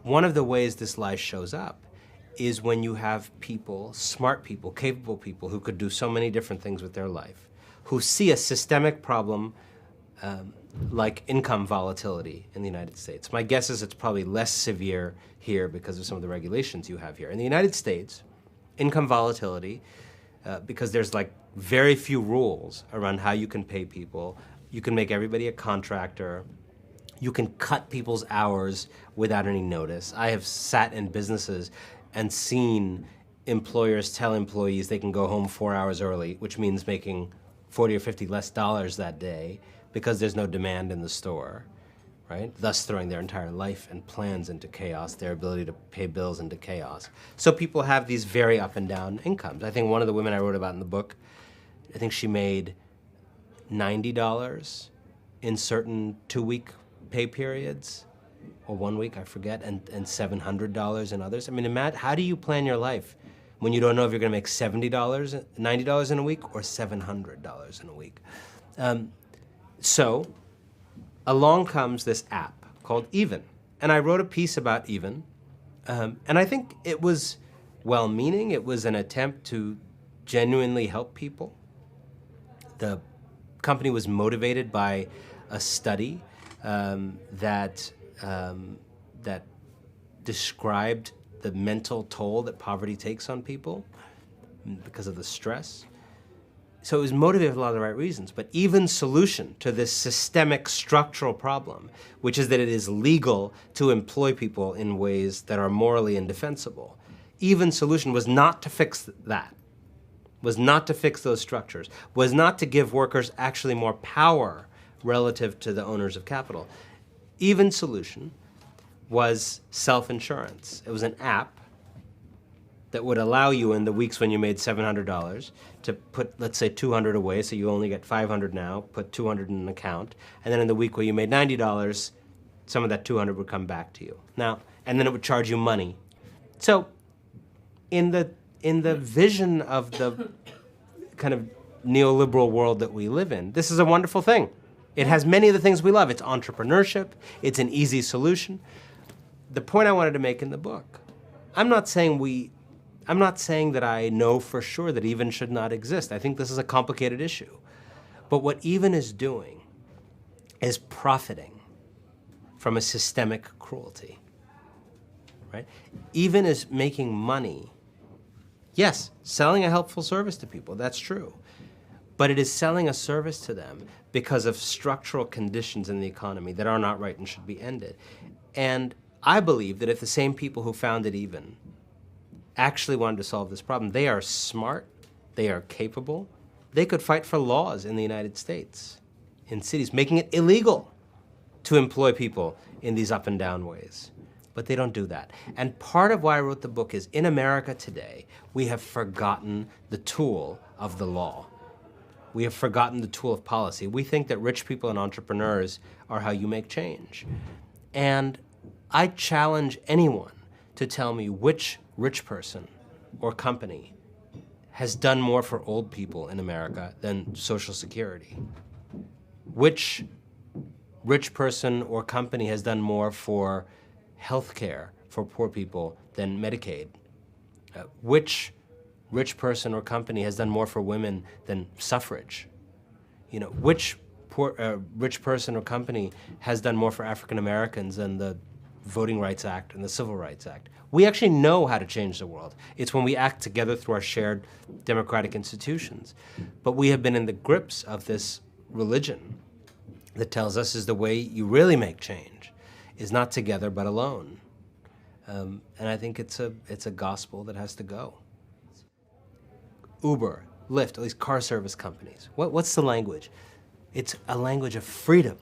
one of the ways this lie shows up is when you have people, smart people, capable people who could do so many different things with their life, who see a systemic problem like income volatility in the United States. My guess is it's probably less severe here because of some of the regulations you have here. In the United States, income volatility, because there's like very few rules around how you can pay people. You can make everybody a contractor. You can cut people's hours without any notice. I have sat in businesses and seen employers tell employees they can go home 4 hours early, which means making 40 or 50 less dollars that day because there's no demand in the store, right? Thus throwing their entire life and plans into chaos, their ability to pay bills into chaos. So people have these very up and down incomes. I think one of the women I wrote about in the book, I think she made $90 in certain 2-week pay periods, or 1 week, I forget, and $700 in others. I mean, how do you plan your life when you don't know if you're gonna make $70, $90 in a week, or $700 in a week? So along comes this app called Even. And I wrote a piece about Even. And I think it was well-meaning. It was an attempt to genuinely help people. The company was motivated by a study that described the mental toll that poverty takes on people because of the stress. So it was motivated for a lot of the right reasons, but Even's solution to this systemic structural problem, which is that it is legal to employ people in ways that are morally indefensible, Even's solution was not to fix that, was not to fix those structures, was not to give workers actually more power relative to the owners of capital. Even's solution was self-insurance. It was an app that would allow you in the weeks when you made $700 to put, let's say, $200 away, so you only get $500 now, put $200 in an account, and then in the week where you made $90, some of that $200 would come back to you. Now, and then it would charge you money. So in the vision of the kind of neoliberal world that we live in, this is a wonderful thing. It has many of the things we love. It's entrepreneurship, it's an easy solution. The point I wanted to make in the book, I'm not saying that I know for sure that Even should not exist. I think this is a complicated issue. But what Even is doing is profiting from a systemic cruelty, right? Even is making money, yes, selling a helpful service to people, that's true. But it is selling a service to them because of structural conditions in the economy that are not right and should be ended. And I believe that if the same people who founded Even actually wanted to solve this problem, they are smart, they are capable, they could fight for laws in the United States, in cities, making it illegal to employ people in these up and down ways. But they don't do that. And part of why I wrote the book is, in America today, we have forgotten the tool of the law. We have forgotten the tool of policy. We think that rich people and entrepreneurs are how you make change. And I challenge anyone to tell me which rich person or company has done more for old people in America than Social Security. Which rich person or company has done more for health care for poor people than Medicaid? Which rich person or company has done more for women than suffrage? You know, which rich person or company has done more for African Americans than the Voting Rights Act and the Civil Rights Act? We actually know how to change the world. It's when we act together through our shared democratic institutions. But we have been in the grips of this religion that tells us is the way you really make change is not together but alone. And I think it's a gospel that has to go. Uber, Lyft, all these car service companies. What's the language? It's a language of freedom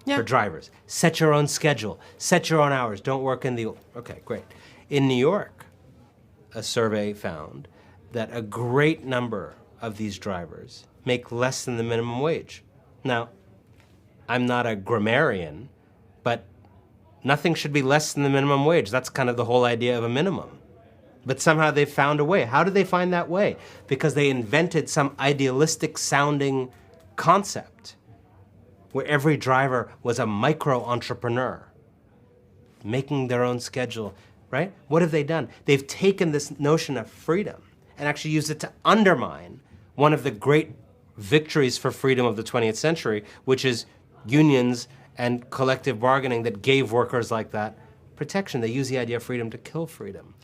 for drivers. Set your own schedule, set your own hours, don't work in the, okay, great. In New York, a survey found that a great number of these drivers make less than the minimum wage. Now, I'm not a grammarian, but nothing should be less than the minimum wage. That's kind of the whole idea of a minimum. But somehow they found a way. How did they find that way? Because they invented some idealistic sounding concept where every driver was a micro-entrepreneur. making their own schedule, right? What have they done? They've taken this notion of freedom and actually used it to undermine one of the great victories for freedom of the 20th century, which is unions and collective bargaining that gave workers like that protection. They use the idea of freedom to kill freedom.